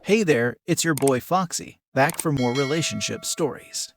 Hey there, it's your boy Foxy, back for more relationship stories.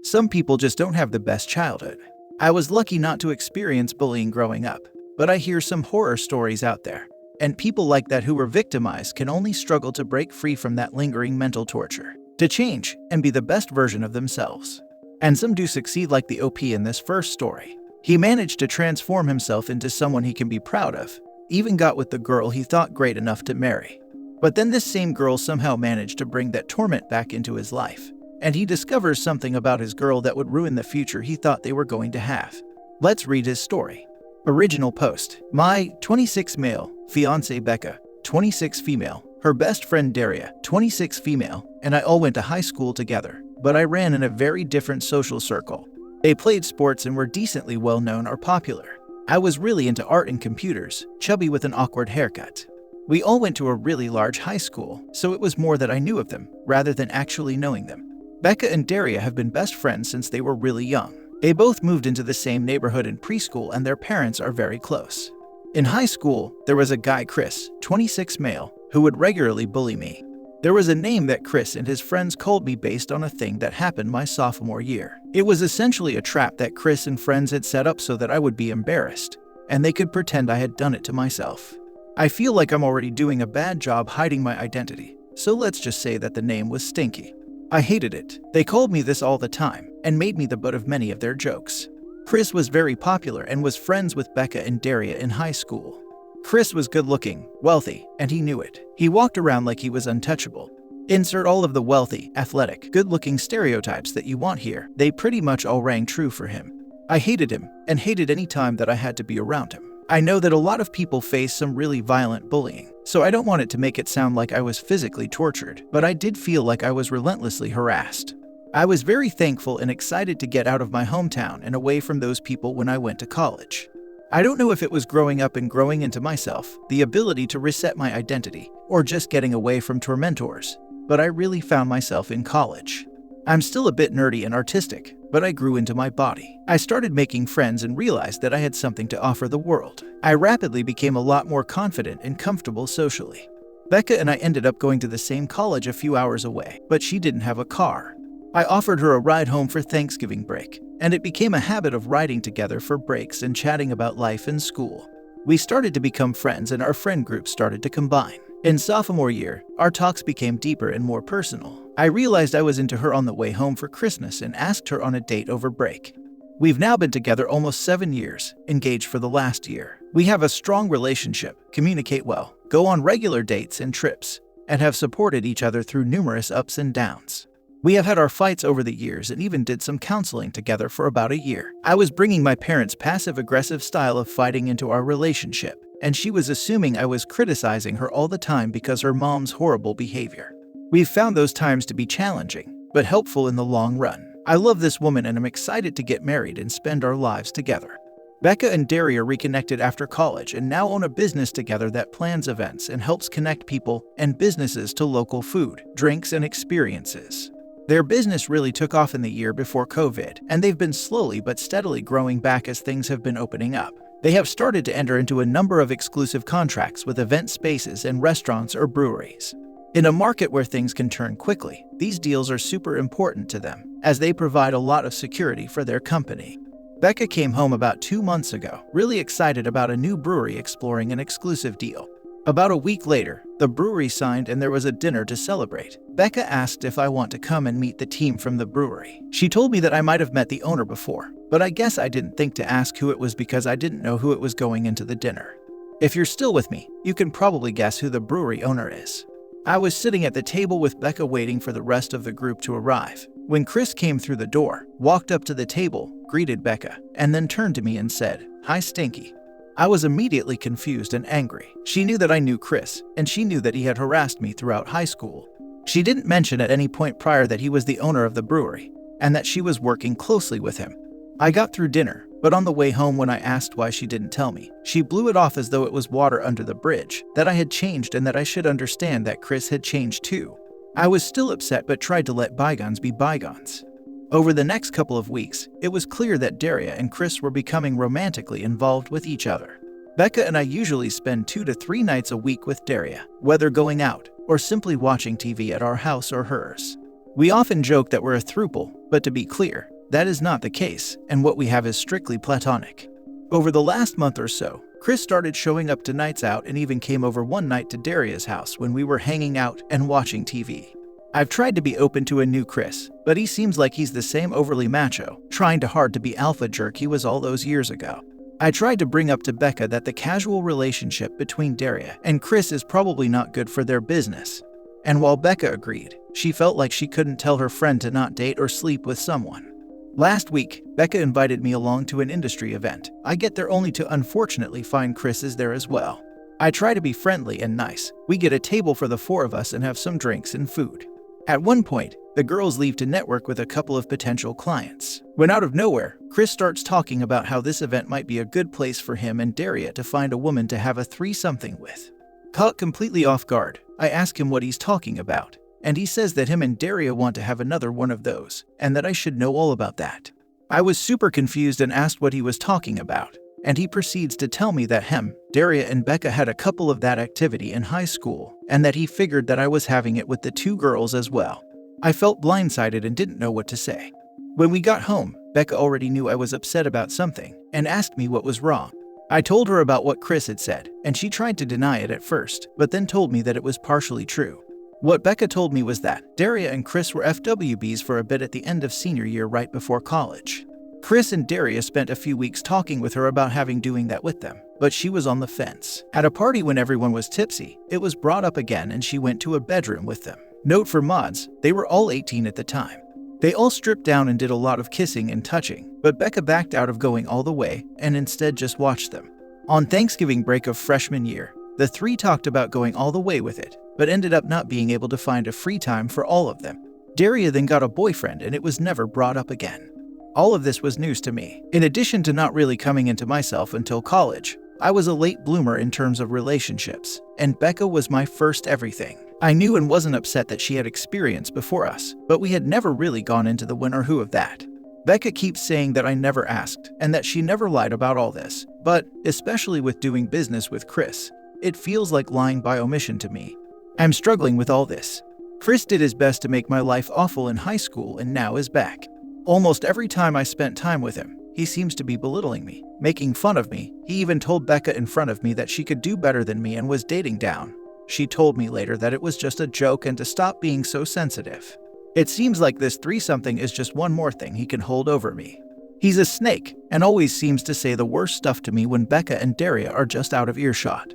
Some people just don't have the best childhood. I was lucky not to experience bullying growing up, but I hear some horror stories out there. And people like that who were victimized can only struggle to break free from that lingering mental torture, to change and be the best version of themselves. And some do succeed, like the OP in this first story. He managed to transform himself into someone he can be proud of, even got with the girl he thought great enough to marry. But then this same girl somehow managed to bring that torment back into his life, and he discovers something about his girl that would ruin the future he thought they were going to have. Let's read his story. Original post. My 26 male, fiancée Becca, 26 female, her best friend Daria, 26 female, and I all went to high school together, but I ran in a very different social circle. They played sports and were decently well known or popular. I was really into art and computers, chubby with an awkward haircut. We all went to a really large high school, so it was more that I knew of them, rather than actually knowing them. Becca and Daria have been best friends since they were really young. They both moved into the same neighborhood in preschool and their parents are very close. In high school, there was a guy, Chris, 26 male, who would regularly bully me. There was a name that Chris and his friends called me based on a thing that happened my sophomore year. It was essentially a trap that Chris and friends had set up so that I would be embarrassed, and they could pretend I had done it to myself. I feel like I'm already doing a bad job hiding my identity, so let's just say that the name was Stinky. I hated it. They called me this all the time, and made me the butt of many of their jokes. Chris was very popular and was friends with Becca and Daria in high school. Chris was good-looking, wealthy, and he knew it. He walked around like he was untouchable. Insert all of the wealthy, athletic, good-looking stereotypes that you want here. They pretty much all rang true for him. I hated him, and hated any time that I had to be around him. I know that a lot of people face some really violent bullying, so I don't want it to make it sound like I was physically tortured, but I did feel like I was relentlessly harassed. I was very thankful and excited to get out of my hometown and away from those people when I went to college. I don't know if it was growing up and growing into myself, the ability to reset my identity, or just getting away from tormentors, but I really found myself in college. I'm still a bit nerdy and artistic, but I grew into my body. I started making friends and realized that I had something to offer the world. I rapidly became a lot more confident and comfortable socially. Becca and I ended up going to the same college a few hours away, but she didn't have a car. I offered her a ride home for Thanksgiving break, and it became a habit of riding together for breaks and chatting about life and school. We started to become friends and our friend group started to combine. In sophomore year, our talks became deeper and more personal. I realized I was into her on the way home for Christmas and asked her on a date over break. We've now been together almost 7 years, engaged for the last year. We have a strong relationship, communicate well, go on regular dates and trips, and have supported each other through numerous ups and downs. We have had our fights over the years and even did some counseling together for about a year. I was bringing my parents' passive-aggressive style of fighting into our relationship, and she was assuming I was criticizing her all the time because her mom's horrible behavior. We've found those times to be challenging, but helpful in the long run. I love this woman and I'm excited to get married and spend our lives together. Becca and Daria reconnected after college and now own a business together that plans events and helps connect people and businesses to local food, drinks, and experiences. Their business really took off in the year before COVID, and they've been slowly but steadily growing back as things have been opening up. They have started to enter into a number of exclusive contracts with event spaces and restaurants or breweries. In a market where things can turn quickly, these deals are super important to them, as they provide a lot of security for their company. Becca came home about 2 months ago, really excited about a new brewery exploring an exclusive deal. About a week later, the brewery signed and there was a dinner to celebrate. Becca asked if I want to come and meet the team from the brewery. She told me that I might have met the owner before, but I guess I didn't think to ask who it was because I didn't know who it was going into the dinner. If you're still with me, you can probably guess who the brewery owner is. I was sitting at the table with Becca waiting for the rest of the group to arrive, when Chris came through the door, walked up to the table, greeted Becca, and then turned to me and said, "Hi, Stinky." I was immediately confused and angry. She knew that I knew Chris, and she knew that he had harassed me throughout high school. She didn't mention at any point prior that he was the owner of the brewery, and that she was working closely with him. I got through dinner, but on the way home when I asked why she didn't tell me, she blew it off as though it was water under the bridge, that I had changed and that I should understand that Chris had changed too. I was still upset but tried to let bygones be bygones. Over the next couple of weeks, it was clear that Daria and Chris were becoming romantically involved with each other. Becca and I usually spend 2 to 3 nights a week with Daria, whether going out or simply watching TV at our house or hers. We often joke that we're a throuple, but to be clear, that is not the case, and what we have is strictly platonic. Over the last month or so, Chris started showing up to nights out and even came over one night to Daria's house when we were hanging out and watching TV. I've tried to be open to a new Chris, but he seems like he's the same overly macho, trying hard to be alpha jerk he was all those years ago. I tried to bring up to Becca that the casual relationship between Daria and Chris is probably not good for their business. And while Becca agreed, she felt like she couldn't tell her friend to not date or sleep with someone. Last week, Becca invited me along to an industry event. I get there only to unfortunately find Chris is there as well. I try to be friendly and nice. We get a table for the four of us and have some drinks and food. At one point, the girls leave to network with a couple of potential clients. When out of nowhere, Chris starts talking about how this event might be a good place for him and Daria to find a woman to have a threesomething with. Caught completely off guard, I ask him what he's talking about. And he says that him and Daria want to have another one of those, and that I should know all about that. I was super confused and asked what he was talking about, and he proceeds to tell me that Daria and Becca had a couple of that activity in high school, and that he figured that I was having it with the two girls as well. I felt blindsided and didn't know what to say. When we got home, Becca already knew I was upset about something, and asked me what was wrong. I told her about what Chris had said, and she tried to deny it at first, but then told me that it was partially true. What Becca told me was that Daria and Chris were FWBs for a bit at the end of senior year right before college. Chris and Daria spent a few weeks talking with her about doing that with them, but she was on the fence. At a party when everyone was tipsy, it was brought up again and she went to a bedroom with them. Note for mods, they were all 18 at the time. They all stripped down and did a lot of kissing and touching, but Becca backed out of going all the way and instead just watched them. On Thanksgiving break of freshman year, the three talked about going all the way with it, but ended up not being able to find a free time for all of them. Daria then got a boyfriend and it was never brought up again. All of this was news to me. In addition to not really coming into myself until college, I was a late bloomer in terms of relationships, and Becca was my first everything. I knew and wasn't upset that she had experience before us, but we had never really gone into the when or who of that. Becca keeps saying that I never asked, and that she never lied about all this, but, especially with doing business with Chris, it feels like lying by omission to me. I'm struggling with all this. Chris did his best to make my life awful in high school and now is back. Almost every time I spent time with him, he seems to be belittling me, making fun of me. He even told Becca in front of me that she could do better than me and was dating down. She told me later that it was just a joke and to stop being so sensitive. It seems like this threesomething is just one more thing he can hold over me. He's a snake and always seems to say the worst stuff to me when Becca and Daria are just out of earshot.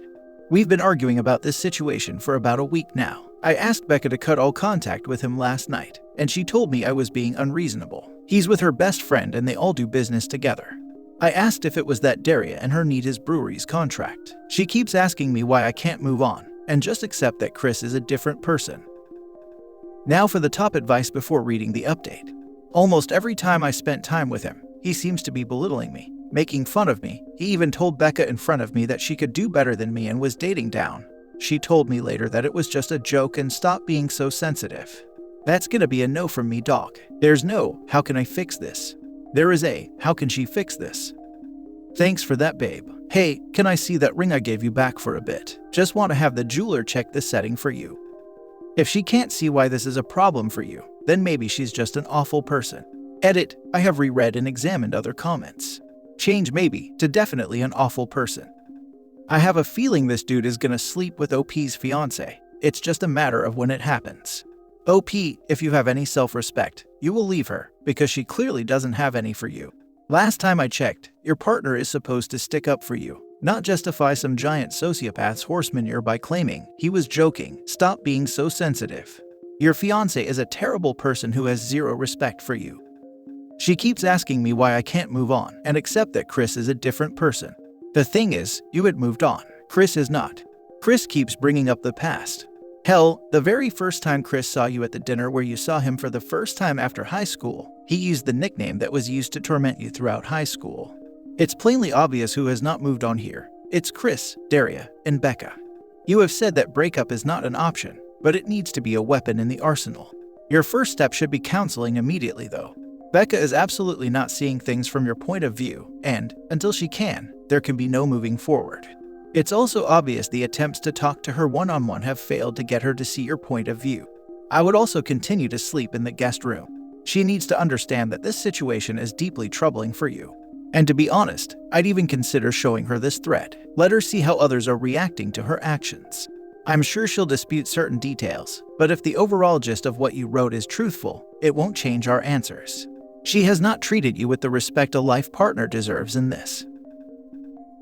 We've been arguing about this situation for about a week now. I asked Becca to cut all contact with him last night, and she told me I was being unreasonable. He's with her best friend and they all do business together. I asked if it was that Daria and her need his brewery's contract. She keeps asking me why I can't move on and just accept that Chris is a different person. Now for the top advice before reading the update. Almost every time I spent time with him, he seems to be belittling me, making fun of me. He even told Becca in front of me that she could do better than me and was dating down. She told me later that it was just a joke and stop being so sensitive. That's gonna be a no from me, dog. There's no, how can I fix this? There is a, how can she fix this? Thanks for that, babe. Hey, can I see that ring I gave you back for a bit? Just want to have the jeweler check this setting for you. If she can't see why this is a problem for you, then maybe she's just an awful person. Edit, I have reread and examined other comments. Change maybe to definitely an awful person. I have a feeling this dude is gonna sleep with OP's fiancée. It's just a matter of when it happens. OP, if you have any self-respect, you will leave her, because she clearly doesn't have any for you. Last time I checked, your partner is supposed to stick up for you, not justify some giant sociopath's horse manure by claiming he was joking. Stop being so sensitive. Your fiancé is a terrible person who has zero respect for you. She keeps asking me why I can't move on and accept that Chris is a different person. The thing is, you had moved on. Chris is not. Chris keeps bringing up the past. Hell, the very first time Chris saw you at the dinner where you saw him for the first time after high school, he used the nickname that was used to torment you throughout high school. It's plainly obvious who has not moved on here. It's Chris, Daria, and Becca. You have said that breakup is not an option, but it needs to be a weapon in the arsenal. Your first step should be counseling immediately, though. Becca is absolutely not seeing things from your point of view, and, until she can, there can be no moving forward. It's also obvious the attempts to talk to her one-on-one have failed to get her to see your point of view. I would also continue to sleep in the guest room. She needs to understand that this situation is deeply troubling for you. And to be honest, I'd even consider showing her this thread. Let her see how others are reacting to her actions. I'm sure she'll dispute certain details, but if the overall gist of what you wrote is truthful, it won't change our answers. She has not treated you with the respect a life partner deserves in this.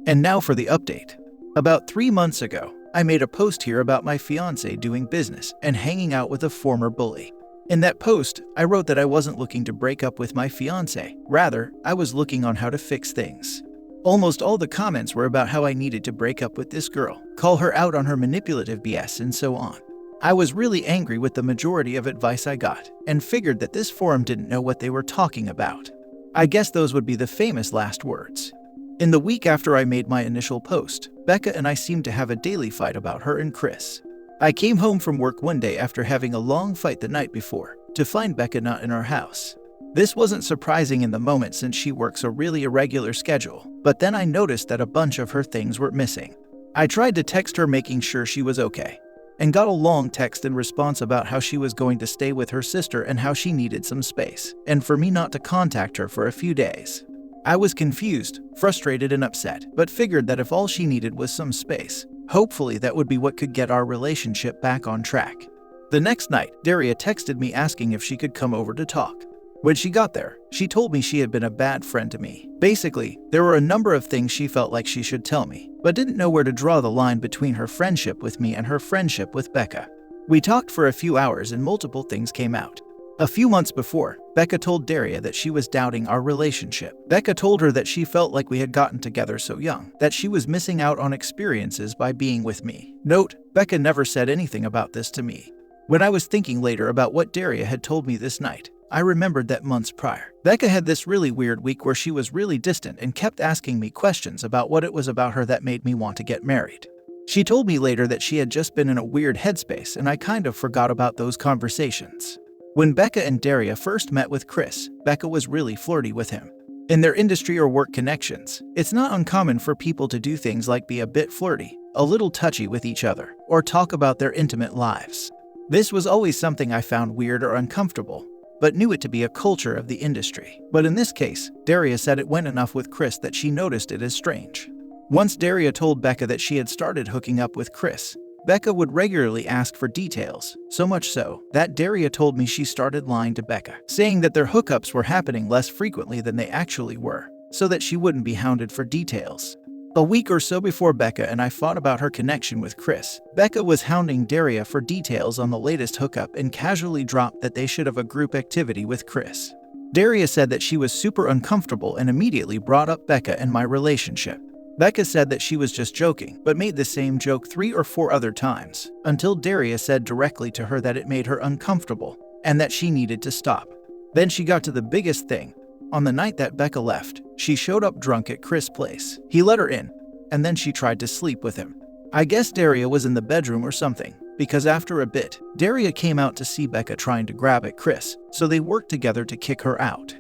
And now for the update. About 3 months ago, I made a post here about my fiancé doing business and hanging out with a former bully. In that post, I wrote that I wasn't looking to break up with my fiancé. Rather, I was looking on how to fix things. Almost all the comments were about how I needed to break up with this girl, call her out on her manipulative BS, and so on. I was really angry with the majority of advice I got, and figured that this forum didn't know what they were talking about. I guess those would be the famous last words. In the week after I made my initial post, Becca and I seemed to have a daily fight about her and Chris. I came home from work one day after having a long fight the night before, to find Becca not in our house. This wasn't surprising in the moment since she works a really irregular schedule, but then I noticed that a bunch of her things were missing. I tried to text her making sure she was okay, and got a long text in response about how she was going to stay with her sister and how she needed some space, and for me not to contact her for a few days. I was confused, frustrated, and upset, but figured that if all she needed was some space, hopefully that would be what could get our relationship back on track. The next night, Daria texted me asking if she could come over to talk. When she got there, she told me she had been a bad friend to me. Basically, there were a number of things she felt like she should tell me, but didn't know where to draw the line between her friendship with me and her friendship with Becca. We talked for a few hours and multiple things came out. A few months before, Becca told Daria that she was doubting our relationship. Becca told her that she felt like we had gotten together so young, that she was missing out on experiences by being with me. Note, Becca never said anything about this to me. When I was thinking later about what Daria had told me this night, I remembered that months prior, Becca had this really weird week where she was really distant and kept asking me questions about what it was about her that made me want to get married. She told me later that she had just been in a weird headspace, and I kind of forgot about those conversations. When Becca and Daria first met with Chris, Becca was really flirty with him. In their industry or work connections, it's not uncommon for people to do things like be a bit flirty, a little touchy with each other, or talk about their intimate lives. This was always something I found weird or uncomfortable, but knew it to be a culture of the industry. But in this case, Daria said it went enough with Chris that she noticed it as strange. Once Daria told Becca that she had started hooking up with Chris, Becca would regularly ask for details, so much so that Daria told me she started lying to Becca, saying that their hookups were happening less frequently than they actually were, so that she wouldn't be hounded for details. A week or so before Becca and I fought about her connection with Chris, Becca was hounding Daria for details on the latest hookup and casually dropped that they should have a group activity with Chris. Daria said that she was super uncomfortable and immediately brought up Becca and my relationship. Becca said that she was just joking, but made the same joke 3 or 4 other times, until Daria said directly to her that it made her uncomfortable, and that she needed to stop. Then she got to the biggest thing. On the night that Becca left, she showed up drunk at Chris' place. He let her in, and then she tried to sleep with him. I guess Daria was in the bedroom or something, because after a bit, Daria came out to see Becca trying to grab at Chris, so they worked together to kick her out.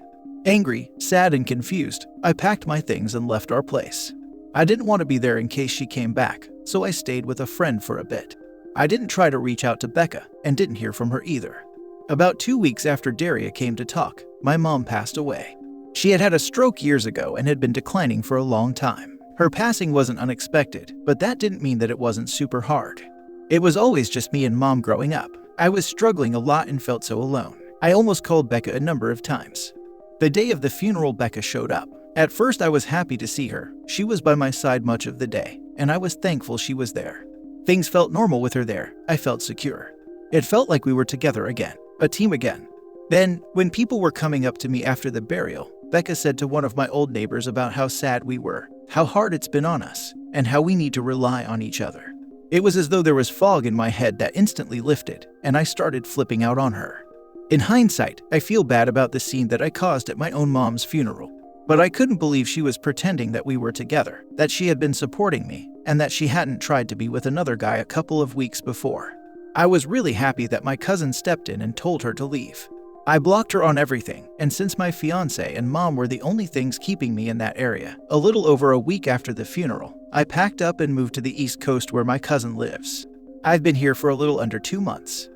Angry, sad, and confused, I packed my things and left our place. I didn't want to be there in case she came back, so I stayed with a friend for a bit. I didn't try to reach out to Becca, and didn't hear from her either. About 2 weeks after Daria came to talk, my mom passed away. She had had a stroke years ago and had been declining for a long time. Her passing wasn't unexpected, but that didn't mean that it wasn't super hard. It was always just me and Mom growing up. I was struggling a lot and felt so alone. I almost called Becca a number of times. The day of the funeral, Becca showed up. At first, I was happy to see her. She was by my side much of the day, and I was thankful she was there. Things felt normal with her there. I felt secure. It felt like we were together again, a team again. Then, when people were coming up to me after the burial, Becca said to one of my old neighbors about how sad we were, how hard it's been on us, and how we need to rely on each other. It was as though there was fog in my head that instantly lifted, and I started flipping out on her. In hindsight, I feel bad about the scene that I caused at my own mom's funeral. But I couldn't believe she was pretending that we were together, that she had been supporting me, and that she hadn't tried to be with another guy a couple of weeks before. I was really happy that my cousin stepped in and told her to leave. I blocked her on everything, and since my fiancé and mom were the only things keeping me in that area, a little over a week after the funeral, I packed up and moved to the East Coast where my cousin lives. I've been here for a little under 2 months.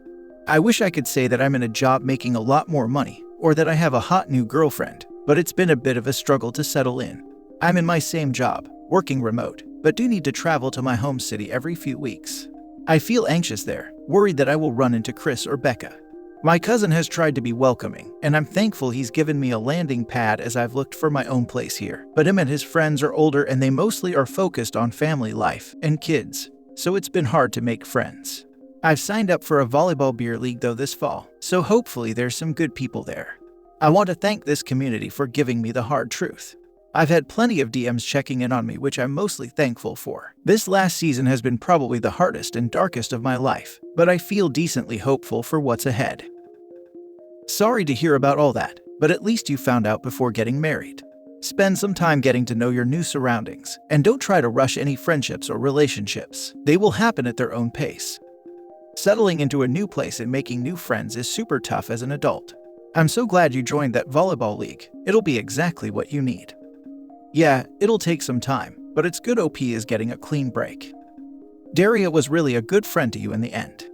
I wish I could say that I'm in a job making a lot more money, or that I have a hot new girlfriend, but it's been a bit of a struggle to settle in. I'm in my same job, working remote, but do need to travel to my home city every few weeks. I feel anxious there, worried that I will run into Chris or Becca. My cousin has tried to be welcoming, and I'm thankful he's given me a landing pad as I've looked for my own place here. But him and his friends are older and they mostly are focused on family life and kids, so it's been hard to make friends. I've signed up for a volleyball beer league though this fall, so hopefully there's some good people there. I want to thank this community for giving me the hard truth. I've had plenty of DMs checking in on me, which I'm mostly thankful for. This last season has been probably the hardest and darkest of my life, but I feel decently hopeful for what's ahead. Sorry to hear about all that, but at least you found out before getting married. Spend some time getting to know your new surroundings, and don't try to rush any friendships or relationships. They will happen at their own pace. Settling into a new place and making new friends is super tough as an adult. I'm so glad you joined that volleyball league. It'll be exactly what you need. Yeah, it'll take some time, but it's good OP is getting a clean break. Daria was really a good friend to you in the end.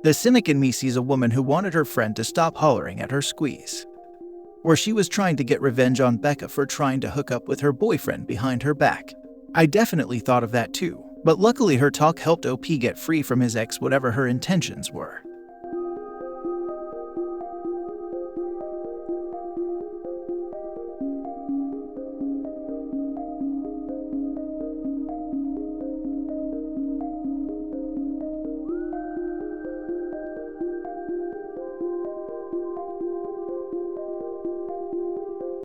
The cynic in me sees a woman who wanted her friend to stop hollering at her squeeze. Or she was trying to get revenge on Becca for trying to hook up with her boyfriend behind her back. I definitely thought of that too, but luckily her talk helped OP get free from his ex, whatever her intentions were.